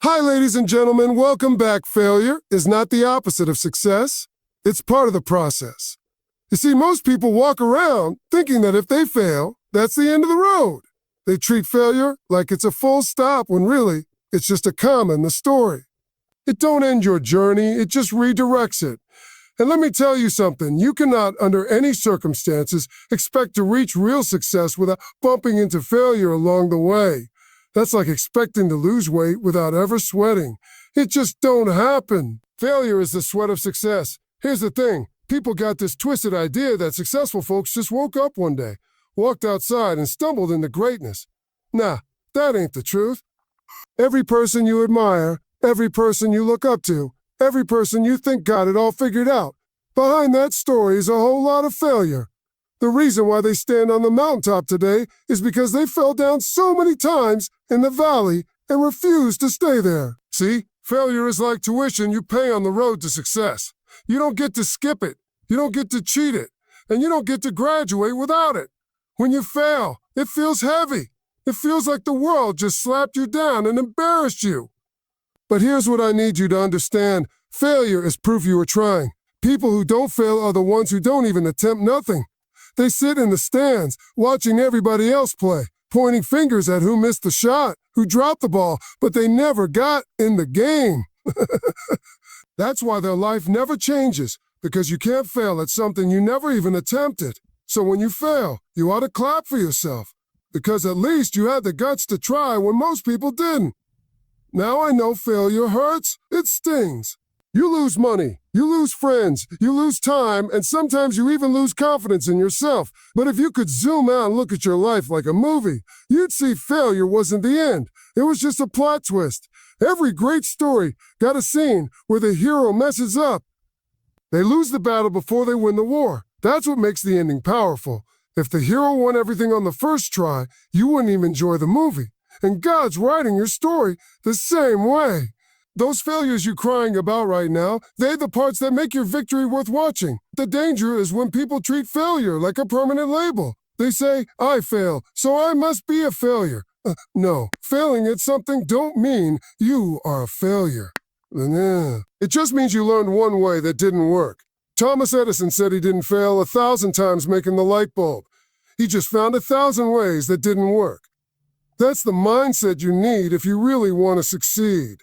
Hi, ladies and gentlemen. Welcome back. Failure is not the opposite of success. It's part of the process. You see, most people walk around thinking that if they fail, that's the end of the road. They treat failure like it's a full stop when really, it's just a comma in the story. It don't end your journey, it just redirects it. And let me tell you something, you cannot, under any circumstances, expect to reach real success without bumping into failure along the way. That's like expecting to lose weight without ever sweating. It just don't happen. Failure is the sweat of success. Here's the thing, people got this twisted idea that successful folks just woke up one day, walked outside, and stumbled into greatness. Nah, that ain't the truth. Every person you admire, every person you look up to, every person you think got it all figured out, behind that story is a whole lot of failure. The reason why they stand on the mountaintop today is because they fell down so many times in the valley and refused to stay there. See, failure is like tuition you pay on the road to success. You don't get to skip it, you don't get to cheat it, and you don't get to graduate without it. When you fail, it feels heavy. It feels like the world just slapped you down and embarrassed you. But here's what I need you to understand. Failure is proof you are trying. People who don't fail are the ones who don't even attempt nothing. They sit in the stands, watching everybody else play, pointing fingers at who missed the shot, who dropped the ball, but they never got in the game. That's why their life never changes, because you can't fail at something you never even attempted. So when you fail, you ought to clap for yourself, because at least you had the guts to try when most people didn't. Now I know failure hurts, it stings. You lose money, you lose friends, you lose time, and sometimes you even lose confidence in yourself. But if you could zoom out and look at your life like a movie, you'd see failure wasn't the end. It was just a plot twist. Every great story got a scene where the hero messes up. They lose the battle before they win the war. That's what makes the ending powerful. If the hero won everything on the first try, you wouldn't even enjoy the movie. And God's writing your story the same way. Those failures you're crying about right now, they're the parts that make your victory worth watching. The danger is when people treat failure like a permanent label. They say, I fail, so I must be a failure. No, failing at something don't mean you are a failure. It just means you learned one way that didn't work. Thomas Edison said he didn't fail 1,000 times making the light bulb. He just found 1,000 ways that didn't work. That's the mindset you need if you really want to succeed.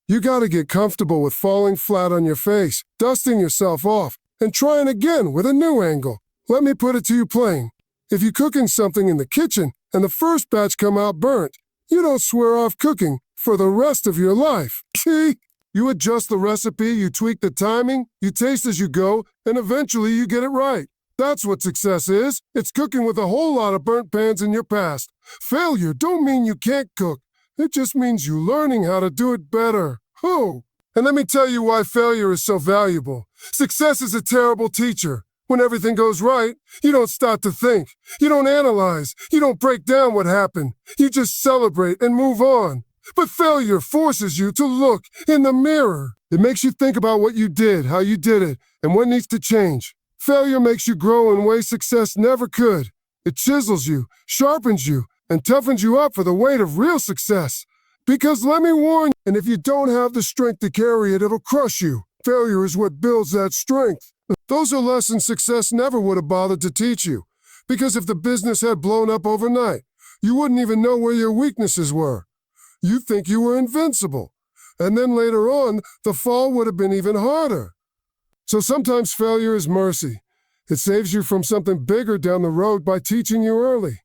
You gotta get comfortable with falling flat on your face, dusting yourself off, and trying again with a new angle. Let me put it to you plain. If you're cooking something in the kitchen and the first batch come out burnt, you don't swear off cooking for the rest of your life. See? You adjust the recipe, you tweak the timing, you taste as you go, and eventually you get it right. That's what success is. It's cooking with a whole lot of burnt pans in your past. Failure don't mean you can't cook. It just means you learning how to do it better. Oh, and let me tell you why failure is so valuable. Success is a terrible teacher. When everything goes right, you don't stop to think. You don't analyze. You don't break down what happened. You just celebrate and move on. But failure forces you to look in the mirror. It makes you think about what you did, how you did it, and what needs to change. Failure makes you grow in ways success never could. It chisels you, sharpens you, and toughens you up for the weight of real success. Because let me warn you, and if you don't have the strength to carry it, it'll crush you. Failure is what builds that strength. Those are lessons success never would have bothered to teach you. Because if the business had blown up overnight, you wouldn't even know where your weaknesses were. You think you were invincible. And then later on, the fall would have been even harder. So sometimes failure is mercy. It saves you from something bigger down the road by teaching you early.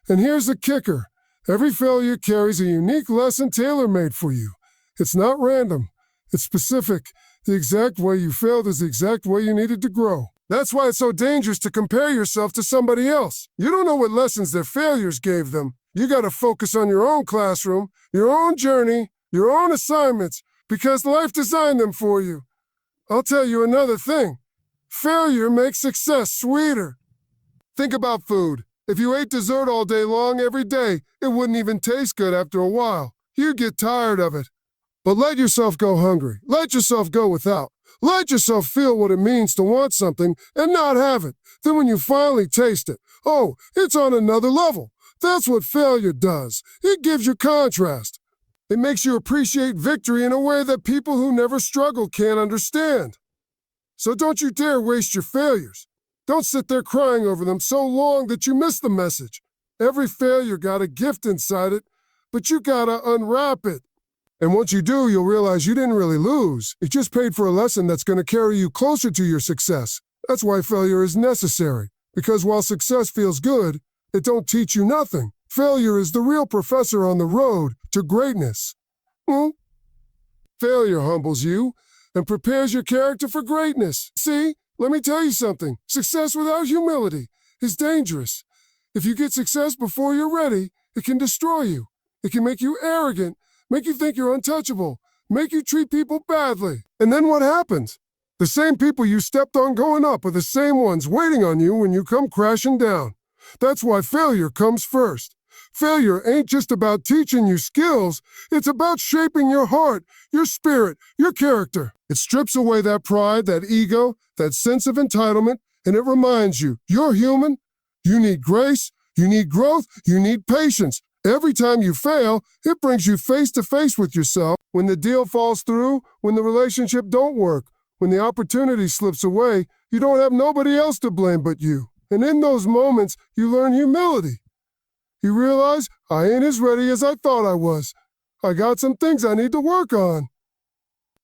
And here's the kicker. Every failure carries a unique lesson tailor-made for you. It's not random. It's specific. The exact way you failed is the exact way you needed to grow. That's why it's so dangerous to compare yourself to somebody else. You don't know what lessons their failures gave them. You got to focus on your own classroom, your own journey, your own assignments, because life designed them for you. I'll tell you another thing. Failure makes success sweeter. Think about food. If you ate dessert all day long every day, it wouldn't even taste good after a while. You'd get tired of it. But let yourself go hungry. Let yourself go without. Let yourself feel what it means to want something and not have it. Then when you finally taste it, oh, it's on another level. That's what failure does. It gives you contrast. It makes you appreciate victory in a way that people who never struggle can't understand. So don't you dare waste your failures. Don't sit there crying over them so long that you miss the message. Every failure got a gift inside it, but you gotta unwrap it. And once you do, you'll realize you didn't really lose. You just paid for a lesson that's gonna carry you closer to your success. That's why failure is necessary. Because while success feels good, it don't teach you nothing. Failure is the real professor on the road to greatness. Failure humbles you and prepares your character for greatness. See, let me tell you something. Success without humility is dangerous. If you get success before you're ready, it can destroy you. It can make you arrogant, make you think you're untouchable, make you treat people badly. And then what happens? The same people you stepped on going up are the same ones waiting on you when you come crashing down. That's why failure comes first. Failure ain't just about teaching you skills, it's about shaping your heart, your spirit, your character. It strips away that pride, that ego, that sense of entitlement, and it reminds you, you're human, you need grace, you need growth, you need patience. Every time you fail, it brings you face to face with yourself. When the deal falls through, when the relationship don't work, when the opportunity slips away, you don't have nobody else to blame but you. And in those moments, you learn humility. You realize, I ain't as ready as I thought I was. I got some things I need to work on.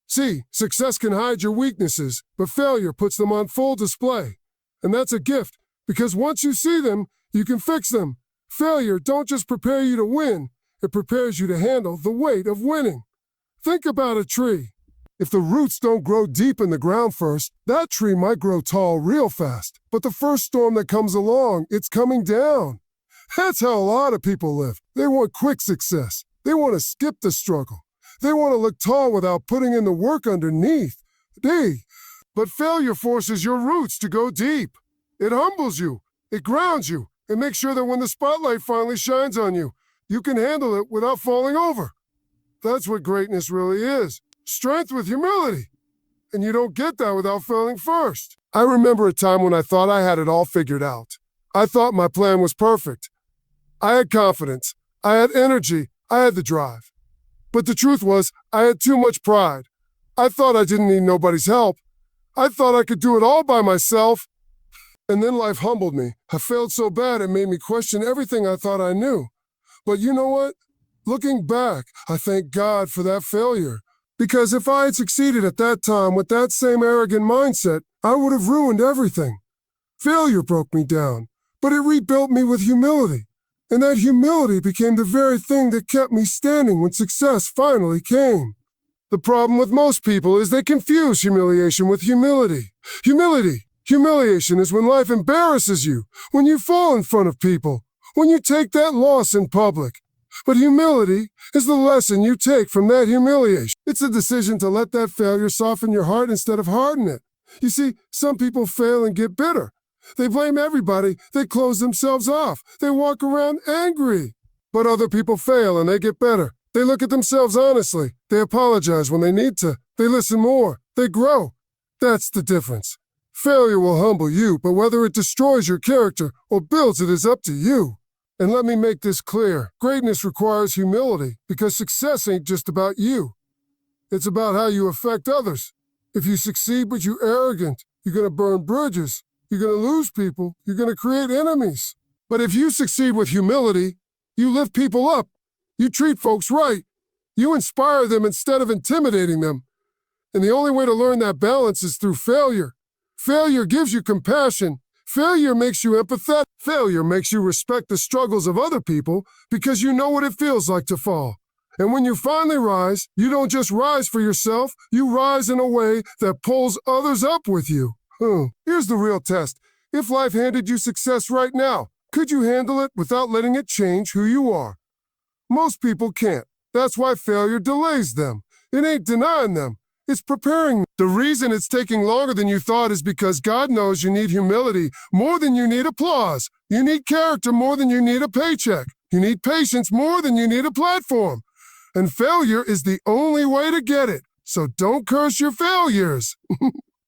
See, success can hide your weaknesses, but failure puts them on full display. And that's a gift, because once you see them, you can fix them. Failure don't just prepare you to win, it prepares you to handle the weight of winning. Think about a tree. If the roots don't grow deep in the ground first, that tree might grow tall real fast. But the first storm that comes along, it's coming down. That's how a lot of people live. They want quick success. They want to skip the struggle. They want to look tall without putting in the work underneath. But failure forces your roots to go deep. It humbles you. It grounds you. It makes sure that when the spotlight finally shines on you, you can handle it without falling over. That's what greatness really is. Strength with humility. And you don't get that without failing first. I remember a time when I thought I had it all figured out. I thought my plan was perfect. I had confidence. I had energy. I had the drive. But the truth was, I had too much pride. I thought I didn't need nobody's help. I thought I could do it all by myself. And then life humbled me. I failed so bad it made me question everything I thought I knew. But you know what? Looking back, I thank God for that failure. Because if I had succeeded at that time with that same arrogant mindset, I would have ruined everything. Failure broke me down, but it rebuilt me with humility. And that humility became the very thing that kept me standing when success finally came. The problem with most people is they confuse humiliation with humility. Humiliation is when life embarrasses you, when you fall in front of people, when you take that loss in public. But humility is the lesson you take from that humiliation. It's a decision to let that failure soften your heart instead of harden it. You see, some people fail and get bitter. They blame everybody. They close themselves off. They walk around angry. But other people fail and they get better. They look at themselves honestly. They apologize when they need to. They listen more. They grow. That's the difference. Failure will humble you, but whether it destroys your character or builds it is up to you. And let me make this clear. Greatness requires humility because success ain't just about you. It's about how you affect others. If you succeed but you're arrogant, you're going to burn bridges. You're going to lose people. You're going to create enemies. But if you succeed with humility, you lift people up. You treat folks right. You inspire them instead of intimidating them. And the only way to learn that balance is through failure. Failure gives you compassion. Failure makes you empathetic. Failure makes you respect the struggles of other people because you know what it feels like to fall. And when you finally rise, you don't just rise for yourself, you rise in a way that pulls others up with you. Here's the real test. If life handed you success right now, could you handle it without letting it change who you are? Most people can't. That's why failure delays them. It ain't denying them. It's preparing them. The reason it's taking longer than you thought is because God knows you need humility more than you need applause. You need character more than you need a paycheck. You need patience more than you need a platform. And failure is the only way to get it. So don't curse your failures.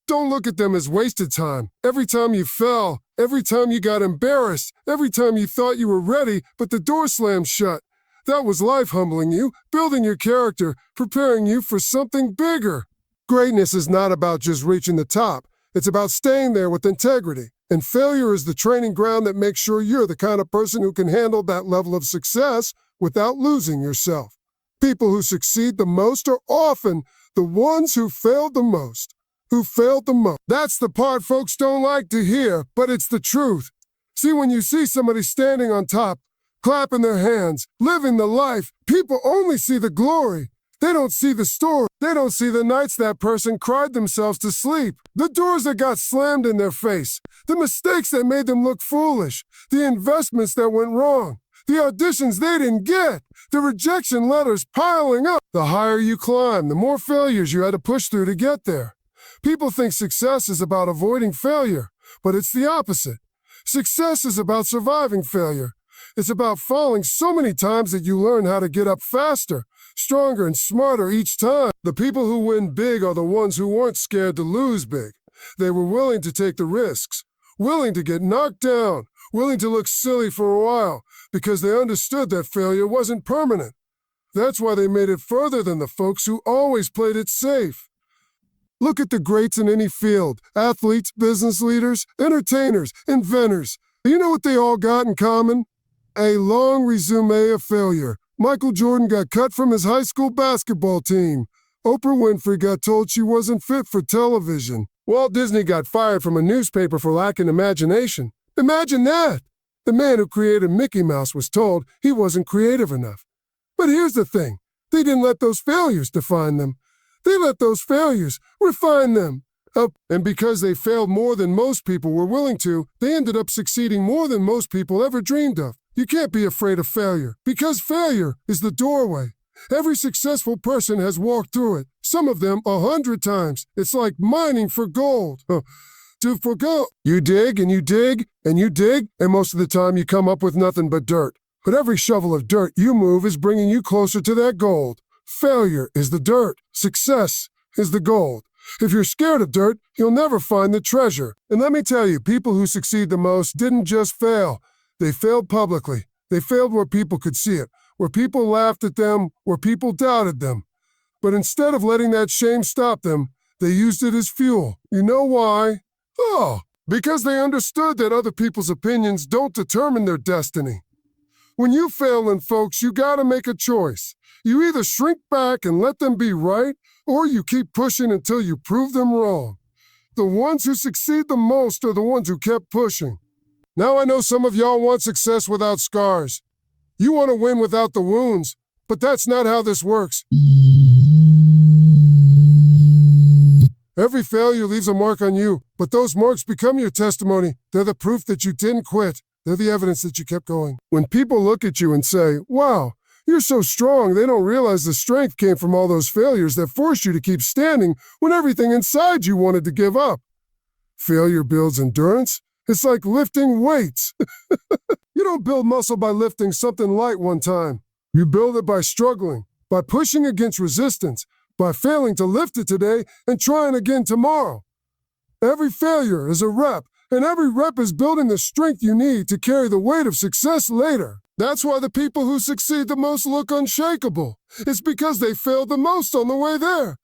Don't look at them as wasted time. Every time you fell, every time you got embarrassed, every time you thought you were ready, but the door slammed shut, That was life humbling you, building your character, preparing you for something bigger. Greatness is not about just reaching the top. It's about staying there with integrity. And failure is the training ground that makes sure you're the kind of person who can handle that level of success without losing yourself. People who succeed the most are often the ones who failed the most. That's the part folks don't like to hear, but it's the truth. See, when you see somebody standing on top, clapping their hands, living the life, people only see the glory. They don't see the story. They don't see the nights that person cried themselves to sleep, the doors that got slammed in their face, the mistakes that made them look foolish, the investments that went wrong, the auditions they didn't get, the rejection letters piling up. The higher you climb, the more failures you had to push through to get there. People think success is about avoiding failure, but it's the opposite. Success is about surviving failure. It's about falling so many times that you learn how to get up faster, stronger and smarter each time. The people who win big are the ones who weren't scared to lose big. They were willing to take the risks, willing to get knocked down, willing to look silly for a while, because they understood that failure wasn't permanent. That's why they made it further than the folks who always played it safe. Look at the greats in any field: athletes, business leaders, entertainers, inventors. You know what they all got in common? A long resume of failure. Michael Jordan got cut from his high school basketball team. Oprah Winfrey got told she wasn't fit for television. Walt Disney got fired from a newspaper for lacking imagination. Imagine that! The man who created Mickey Mouse was told he wasn't creative enough. But here's the thing. They didn't let those failures define them. They let those failures refine them. And because they failed more than most people were willing to, they ended up succeeding more than most people ever dreamed of. You can't be afraid of failure, because failure is the doorway. Every successful person has walked through it, some of them 100 times. It's like mining for gold. For gold, you dig and you dig and you dig, and most of the time you come up with nothing but dirt. But every shovel of dirt you move is bringing you closer to that gold. Failure is the dirt. Success is the gold. If you're scared of dirt, you'll never find the treasure. And let me tell you, people who succeed the most didn't just fail. They failed publicly. They failed where people could see it, where people laughed at them, where people doubted them. But instead of letting that shame stop them, they used it as fuel. You know why? Oh, because they understood that other people's opinions don't determine their destiny. When you fail, then folks, you gotta make a choice. You either shrink back and let them be right, or you keep pushing until you prove them wrong. The ones who succeed the most are the ones who kept pushing. Now I know some of y'all want success without scars. You want to win without the wounds, but that's not how this works. Every failure leaves a mark on you, but those marks become your testimony. They're the proof that you didn't quit. They're the evidence that you kept going. When people look at you and say, "Wow, you're so strong," they don't realize the strength came from all those failures that forced you to keep standing when everything inside you wanted to give up. Failure builds endurance. It's like lifting weights. You don't build muscle by lifting something light one time. You build it by struggling, by pushing against resistance, by failing to lift it today and trying again tomorrow. Every failure is a rep, and every rep is building the strength you need to carry the weight of success later. That's why the people who succeed the most look unshakable. It's because they failed the most on the way there.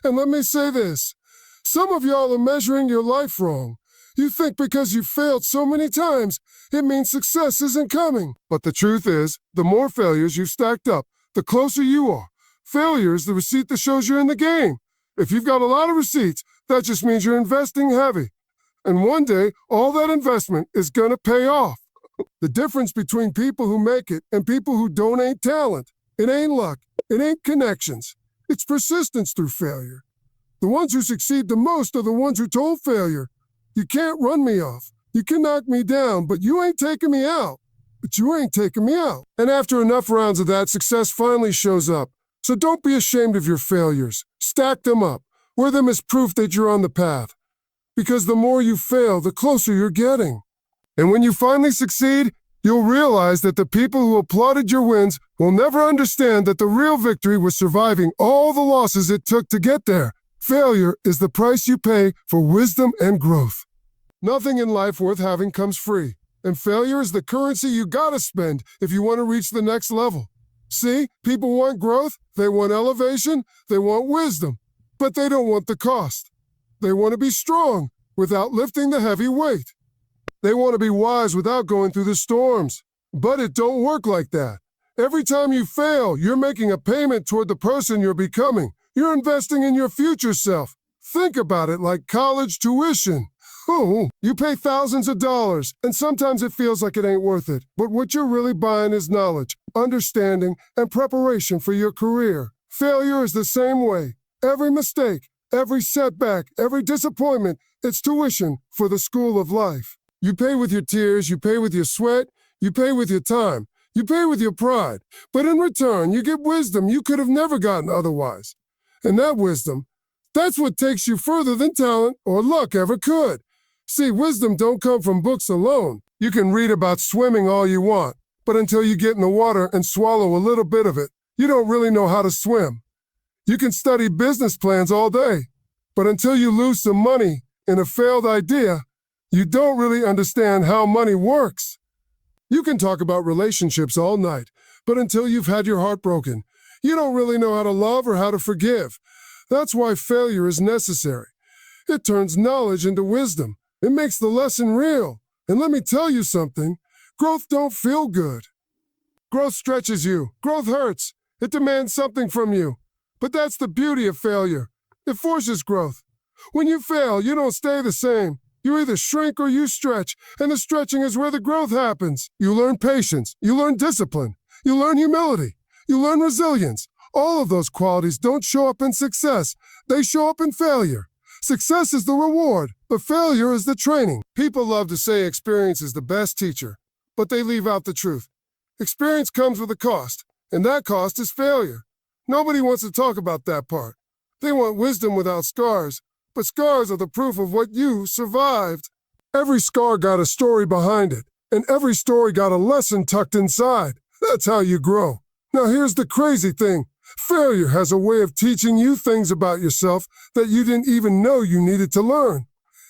And let me say this. Some of y'all are measuring your life wrong. You think because you failed so many times, it means success isn't coming. But the truth is, the more failures you've stacked up, the closer you are. Failure is the receipt that shows you're in the game. If you've got a lot of receipts, that just means you're investing heavy. And one day, all that investment is gonna pay off. The difference between people who make it and people who don't ain't talent. It ain't luck. It ain't connections. It's persistence through failure. The ones who succeed the most are the ones who told failure, "You can't run me off. You can knock me down, but you ain't taking me out. But you ain't taking me out." And after enough rounds of that, success finally shows up. So don't be ashamed of your failures. Stack them up. Wear them as proof that you're on the path. Because the more you fail, the closer you're getting. And when you finally succeed, you'll realize that the people who applauded your wins will never understand that the real victory was surviving all the losses it took to get there. Failure is the price you pay for wisdom and growth. Nothing in life worth having comes free, and failure is the currency you gotta spend if you want to reach the next level. See, people want growth, they want elevation, they want wisdom, but they don't want the cost. They want to be strong without lifting the heavy weight. They want to be wise without going through the storms. But it don't work like that. Every time you fail, you're making a payment toward the person you're becoming. You're investing in your future self. Think about it like college tuition. Oh, you pay thousands of dollars, and sometimes it feels like it ain't worth it. But what you're really buying is knowledge, understanding, and preparation for your career. Failure is the same way. Every mistake, every setback, every disappointment, it's tuition for the school of life. You pay with your tears, you pay with your sweat, you pay with your time, you pay with your pride. But in return, you get wisdom you could have never gotten otherwise. And that wisdom, that's what takes you further than talent or luck ever could. See, wisdom don't come from books alone. You can read about swimming all you want, but until you get in the water and swallow a little bit of it, you don't really know how to swim. You can study business plans all day, but until you lose some money in a failed idea, you don't really understand how money works. You can talk about relationships all night, but until you've had your heart broken, you don't really know how to love or how to forgive. That's why failure is necessary. It turns knowledge into wisdom. It makes the lesson real. And let me tell you something, growth don't feel good. Growth stretches you. Growth hurts. It demands something from you. But that's the beauty of failure. It forces growth. When you fail, you don't stay the same. You either shrink or you stretch, and the stretching is where the growth happens. You learn patience. You learn discipline. You learn humility. You learn resilience. All of those qualities don't show up in success. They show up in failure. Success is the reward, but failure is the training. People love to say experience is the best teacher, but they leave out the truth. Experience comes with a cost, and that cost is failure. Nobody wants to talk about that part. They want wisdom without scars, but scars are the proof of what you survived. Every scar got a story behind it, and every story got a lesson tucked inside. That's how you grow. Now here's the crazy thing. Failure has a way of teaching you things about yourself that you didn't even know you needed to learn.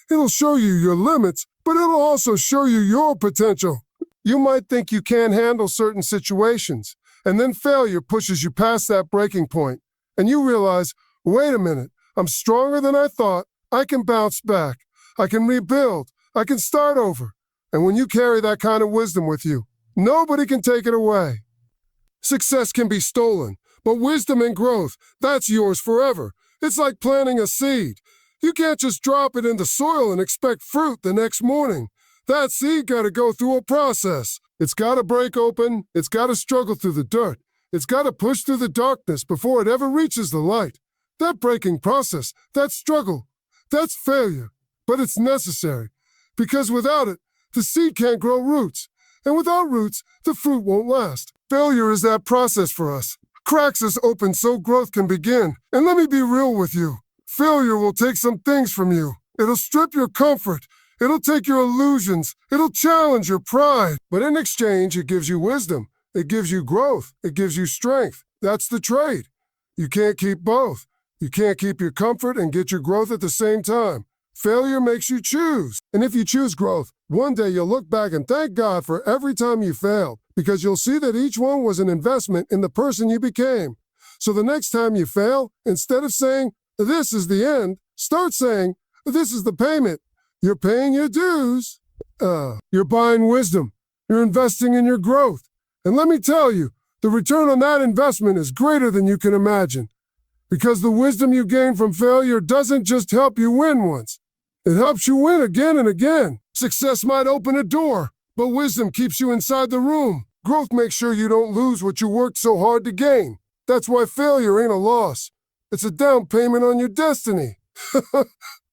It'll show you your limits, but it'll also show you your potential. You might think you can't handle certain situations, and then failure pushes you past that breaking point, and you realize, wait a minute, I'm stronger than I thought. I can bounce back. I can rebuild. I can start over. And when you carry that kind of wisdom with you, nobody can take it away. Success can be stolen, but wisdom and growth, that's yours forever. It's like planting a seed. You can't just drop it in the soil and expect fruit the next morning. That seed got to go through a process. It's got to break open. It's got to struggle through the dirt. It's got to push through the darkness before it ever reaches the light. That breaking process, that struggle, that's failure. But it's necessary, because without it, the seed can't grow roots. And without roots, the fruit won't last. Failure is that process for us. Cracks is open so growth can begin. And let me be real with you. Failure will take some things from you. It'll strip your comfort. It'll take your illusions. It'll challenge your pride. But in exchange, it gives you wisdom. It gives you growth. It gives you strength. That's the trade. You can't keep both. You can't keep your comfort and get your growth at the same time. Failure makes you choose. And if you choose growth, one day you'll look back and thank God for every time you failed, because you'll see that each one was an investment in the person you became. So the next time you fail, instead of saying, this is the end, start saying, this is the payment. You're paying your dues. You're buying wisdom. You're investing in your growth. And let me tell you, the return on that investment is greater than you can imagine. Because the wisdom you gain from failure doesn't just help you win once. It helps you win again and again. Success might open a door, but wisdom keeps you inside the room. Growth makes sure you don't lose what you worked so hard to gain. That's why failure ain't a loss. It's a down payment on your destiny.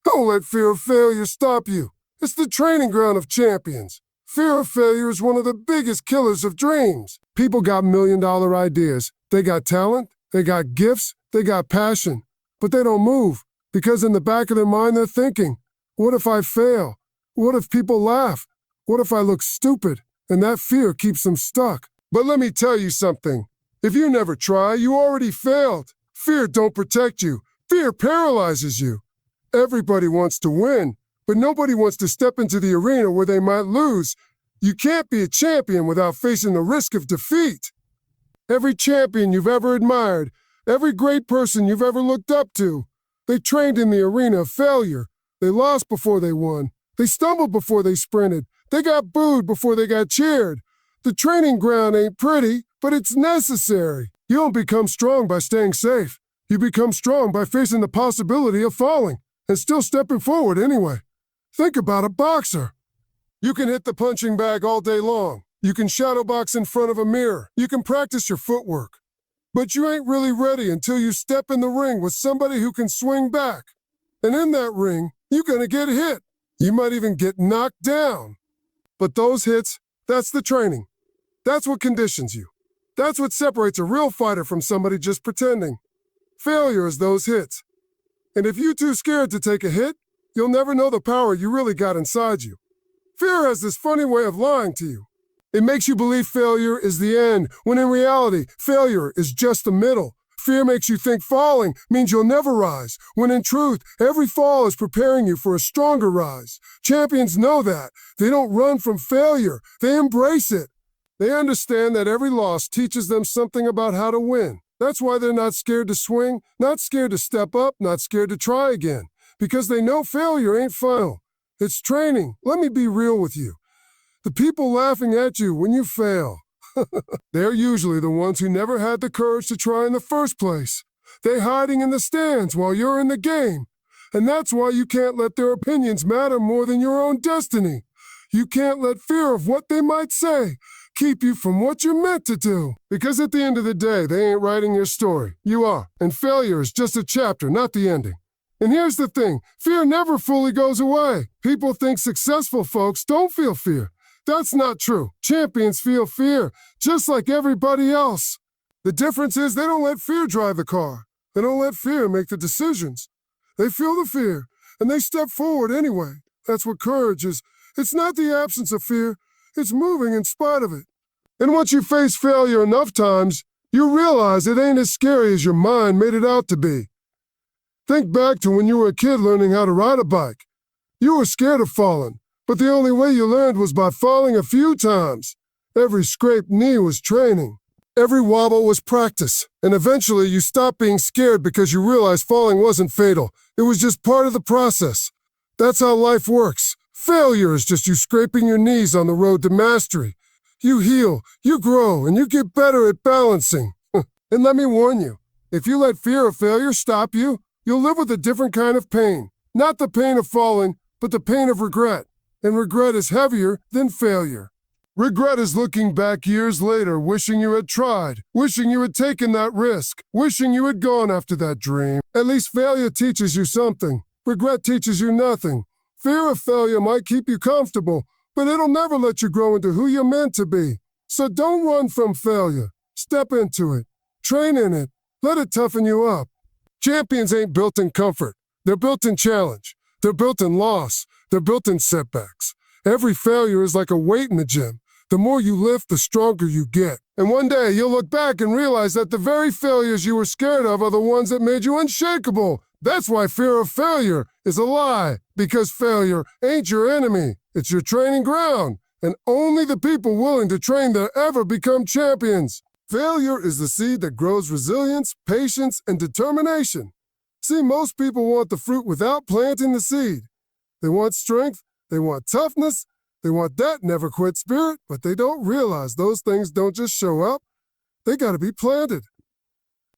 Don't let fear of failure stop you. It's the training ground of champions. Fear of failure is one of the biggest killers of dreams. People got million-dollar ideas. They got talent. They got gifts. They got passion. But they don't move because in the back of their mind they're thinking, what if I fail? What if people laugh? What if I look stupid? And that fear keeps them stuck. But let me tell you something. If you never try, you already failed. Fear don't protect you. Fear paralyzes you. Everybody wants to win, but nobody wants to step into the arena where they might lose. You can't be a champion without facing the risk of defeat. Every champion you've ever admired, every great person you've ever looked up to, they trained in the arena of failure. They lost before they won. They stumbled before they sprinted. They got booed before they got cheered. The training ground ain't pretty, but it's necessary. You don't become strong by staying safe. You become strong by facing the possibility of falling and still stepping forward anyway. Think about a boxer. You can hit the punching bag all day long. You can shadow box in front of a mirror. You can practice your footwork. But you ain't really ready until you step in the ring with somebody who can swing back. And in that ring, you're gonna get hit. You might even get knocked down. But those hits, that's the training. That's what conditions you. That's what separates a real fighter from somebody just pretending. Failure is those hits. And if you're too scared to take a hit, you'll never know the power you really got inside you. Fear has this funny way of lying to you. It makes you believe failure is the end, when in reality, failure is just the middle. Fear makes you think falling means you'll never rise, when in truth, every fall is preparing you for a stronger rise. Champions know that. They don't run from failure. They embrace it. They understand that every loss teaches them something about how to win. That's why they're not scared to swing, not scared to step up, not scared to try again. Because they know failure ain't final. It's training. Let me be real with you. The people laughing at you when you fail, they're usually the ones who never had the courage to try in the first place. They're hiding in the stands while you're in the game. And that's why you can't let their opinions matter more than your own destiny. You can't let fear of what they might say keep you from what you're meant to do. Because at the end of the day, they ain't writing your story. You are. And failure is just a chapter, not the ending. And here's the thing, fear never fully goes away. People think successful folks don't feel fear. That's not true. Champions feel fear, just like everybody else. The difference is they don't let fear drive the car. They don't let fear make the decisions. They feel the fear, and they step forward anyway. That's what courage is. It's not the absence of fear. It's moving in spite of it. And once you face failure enough times, you realize it ain't as scary as your mind made it out to be. Think back to when you were a kid learning how to ride a bike. You were scared of falling, but the only way you learned was by falling a few times. Every scraped knee was training. Every wobble was practice. And eventually you stopped being scared because you realized falling wasn't fatal. It was just part of the process. That's how life works. Failure is just you scraping your knees on the road to mastery. You heal, you grow, and you get better at balancing. And let me warn you, if you let fear of failure stop you, you'll live with a different kind of pain. Not the pain of falling, but the pain of regret. And regret is heavier than failure. Regret is looking back years later, wishing you had tried, wishing you had taken that risk, wishing you had gone after that dream. At least failure teaches you something. Regret teaches you nothing. Fear of failure might keep you comfortable, but it'll never let you grow into who you're meant to be. So don't run from failure. Step into it. Train in it. Let it toughen you up. Champions ain't built in comfort. They're built in challenge. They're built in loss. They're built in setbacks. Every failure is like a weight in the gym. The more you lift, the stronger you get. And one day you'll look back and realize that the very failures you were scared of are the ones that made you unshakable. That's why fear of failure is a lie, because failure ain't your enemy. It's your training ground. And only the people willing to train there ever become champions. Failure is the seed that grows resilience, patience, and determination. See, most people want the fruit without planting the seed. They want strength, they want toughness, they want that never quit spirit, but they don't realize those things don't just show up. They gotta be planted.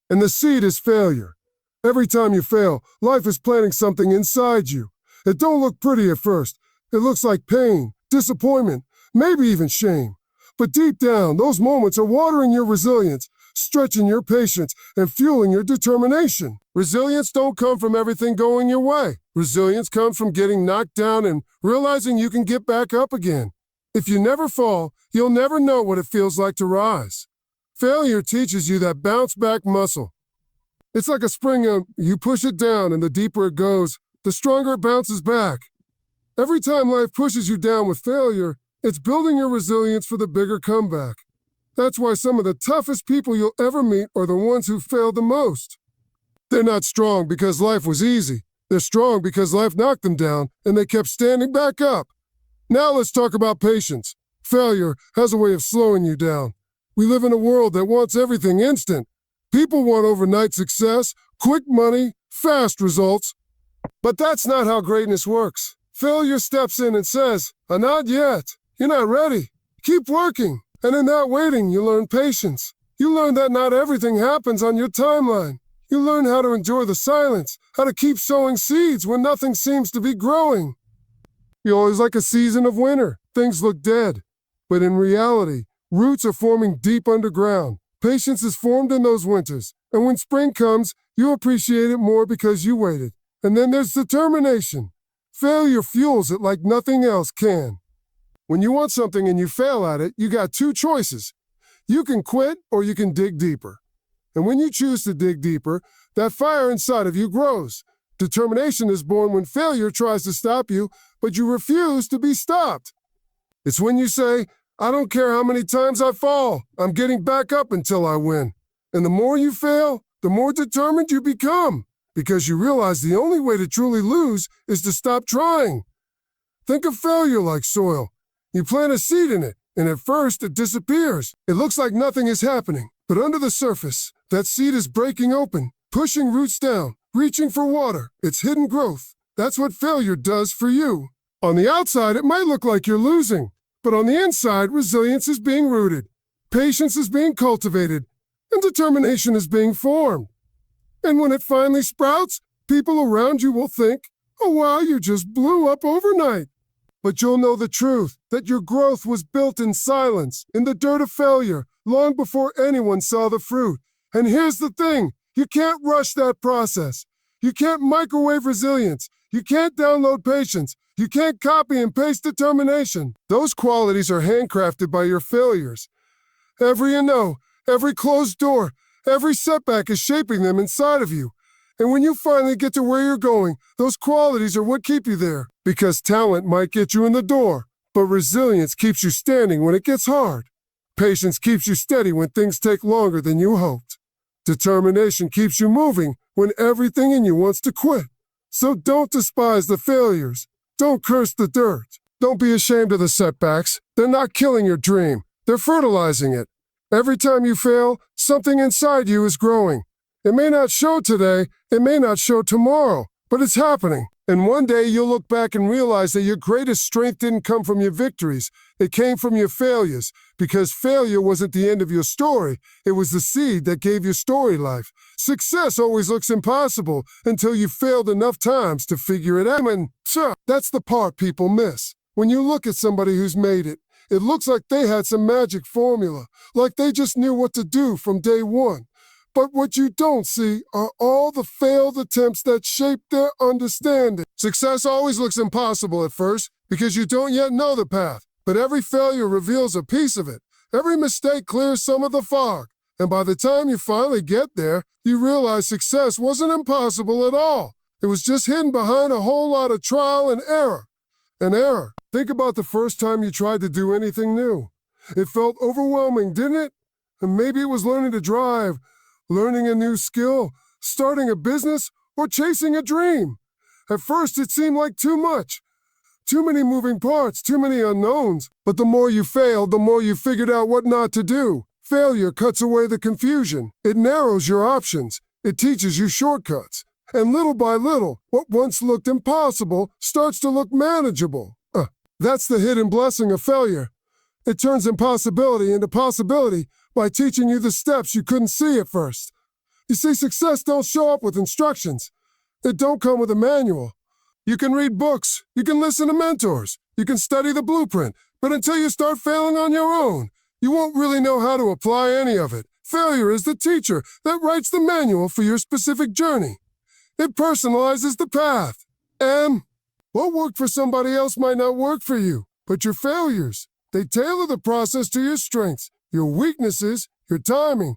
And the seed is failure. Every time you fail, life is planting something inside you. It don't look pretty at first. It looks like pain, disappointment, maybe even shame. But deep down, those moments are watering your resilience, stretching your patience, and fueling your determination. Resilience don't come from everything going your way. Resilience comes from getting knocked down and realizing you can get back up again. If you never fall, you'll never know what it feels like to rise. Failure teaches you that bounce-back muscle. It's like a spring, you push it down, and the deeper it goes, the stronger it bounces back. Every time life pushes you down with failure, it's building your resilience for the bigger comeback. That's why some of the toughest people you'll ever meet are the ones who failed the most. They're not strong because life was easy. They're strong because life knocked them down, and they kept standing back up. Now let's talk about patience. Failure has a way of slowing you down. We live in a world that wants everything instant. People want overnight success, quick money, fast results. But that's not how greatness works. Failure steps in and says, not yet. You're not ready. Keep working. And in that waiting, you learn patience. You learn that not everything happens on your timeline. You learn how to enjoy the silence, how to keep sowing seeds when nothing seems to be growing. You always like a season of winter. Things look dead. But in reality, roots are forming deep underground. Patience is formed in those winters. And when spring comes, you appreciate it more because you waited. And then there's determination. Failure fuels it like nothing else can. When you want something and you fail at it, you got two choices. You can quit or you can dig deeper. And when you choose to dig deeper, that fire inside of you grows. Determination is born when failure tries to stop you, but you refuse to be stopped. It's when you say, I don't care how many times I fall, I'm getting back up until I win. And the more you fail, the more determined you become, because you realize the only way to truly lose is to stop trying. Think of failure like soil. You plant a seed in it, and at first it disappears. It looks like nothing is happening, but under the surface, that seed is breaking open, pushing roots down, reaching for water. It's hidden growth. That's what failure does for you. On the outside, it might look like you're losing, but on the inside, resilience is being rooted, patience is being cultivated, and determination is being formed. And when it finally sprouts, people around you will think, oh wow, you just blew up overnight. But you'll know the truth, that your growth was built in silence, in the dirt of failure, long before anyone saw the fruit. And here's the thing, you can't rush that process. You can't microwave resilience. You can't download patience. You can't copy and paste determination. Those qualities are handcrafted by your failures. Every no, every closed door, every setback is shaping them inside of you. And when you finally get to where you're going, those qualities are what keep you there. Because talent might get you in the door, but resilience keeps you standing when it gets hard. Patience keeps you steady when things take longer than you hoped. Determination keeps you moving when everything in you wants to quit. So don't despise the failures. Don't curse the dirt. Don't be ashamed of the setbacks. They're not killing your dream. They're fertilizing it. Every time you fail, something inside you is growing. It may not show today, it may not show tomorrow, but it's happening. And one day you'll look back and realize that your greatest strength didn't come from your victories. It came from your failures, because failure wasn't the end of your story. It was the seed that gave your story life. Success always looks impossible until you failed enough times to figure it out. And that's the part people miss. When you look at somebody who's made it, it looks like they had some magic formula, like they just knew what to do from day one. But what you don't see are all the failed attempts that shaped their understanding. Success always looks impossible at first because you don't yet know the path. But every failure reveals a piece of it. Every mistake clears some of the fog. And by the time you finally get there, you realize success wasn't impossible at all. It was just hidden behind a whole lot of trial and error. An error. Think about the first time you tried to do anything new. It felt overwhelming, didn't it? And maybe it was learning to drive, learning a new skill, starting a business, or chasing a dream. At first, it seemed like too much. Too many moving parts, too many unknowns. But the more you failed, the more you figured out what not to do. Failure cuts away the confusion. It narrows your options. It teaches you shortcuts. And little by little, what once looked impossible starts to look manageable. That's the hidden blessing of failure. It turns impossibility into possibility by teaching you the steps you couldn't see at first. You see, success don't show up with instructions. It don't come with a manual. You can read books, you can listen to mentors, you can study the blueprint, but until you start failing on your own, you won't really know how to apply any of it. Failure is the teacher that writes the manual for your specific journey. It personalizes the path. And what worked for somebody else might not work for you, but your failures, they tailor the process to your strengths, your weaknesses, your timing.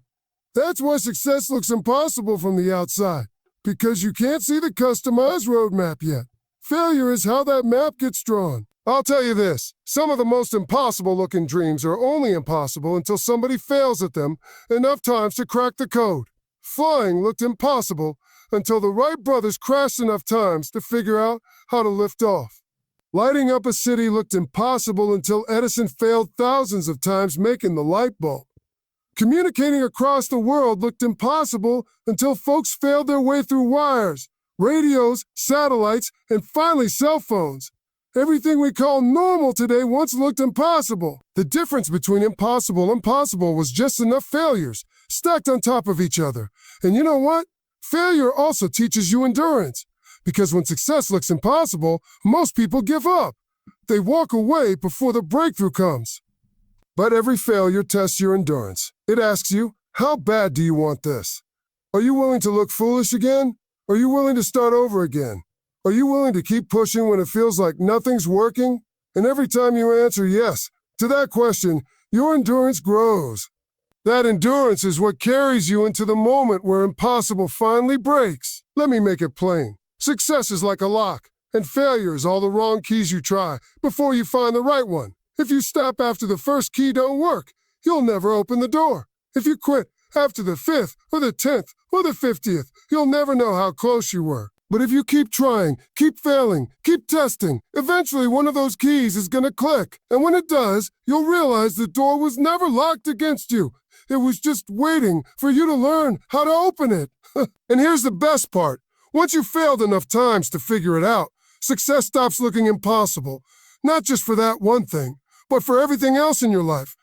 That's why success looks impossible from the outside, because you can't see the customized roadmap yet. Failure is how that map gets drawn. I'll tell you this, some of the most impossible-looking dreams are only impossible until somebody fails at them enough times to crack the code. Flying looked impossible until the Wright brothers crashed enough times to figure out how to lift off. Lighting up a city looked impossible until Edison failed thousands of times making the light bulb. Communicating across the world looked impossible until folks failed their way through wires, radios, satellites, and finally cell phones. Everything we call normal today once looked impossible. The difference between impossible and possible was just enough failures, stacked on top of each other. And you know what? Failure also teaches you endurance. Because when success looks impossible, most people give up. They walk away before the breakthrough comes. But every failure tests your endurance. It asks you, how bad do you want this? Are you willing to look foolish again? Are you willing to start over again? Are you willing to keep pushing when it feels like nothing's working? And every time you answer yes to that question, your endurance grows. That endurance is what carries you into the moment where impossible finally breaks. Let me make it plain. Success is like a lock, and failure is all the wrong keys you try before you find the right one. If you stop after the first key don't work, you'll never open the door. If you quit after the 5th or the 10th or the 50th, you'll never know how close you were. But if you keep trying, keep failing, keep testing, eventually one of those keys is going to click. And when it does, you'll realize the door was never locked against you. It was just waiting for you to learn how to open it. And here's the best part. Once you've failed enough times to figure it out, success stops looking impossible. Not just for that one thing, but for everything else in your life.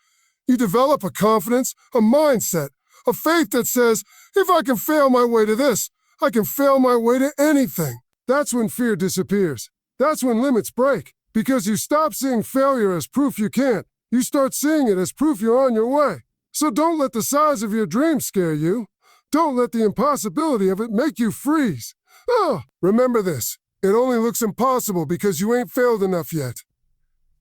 You develop a confidence, a mindset, a faith that says, if I can fail my way to this, I can fail my way to anything. That's when fear disappears. That's when limits break. Because you stop seeing failure as proof you can't. You start seeing it as proof you're on your way. So don't let the size of your dreams scare you. Don't let the impossibility of it make you freeze. Remember this. It only looks impossible because you ain't failed enough yet.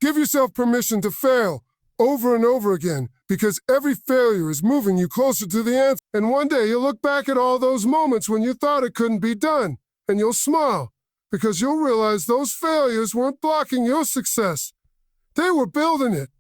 Give yourself permission to fail over and over again, because every failure is moving you closer to the answer. And one day you'll look back at all those moments when you thought it couldn't be done, and you'll smile, because you'll realize those failures weren't blocking your success. They were building it.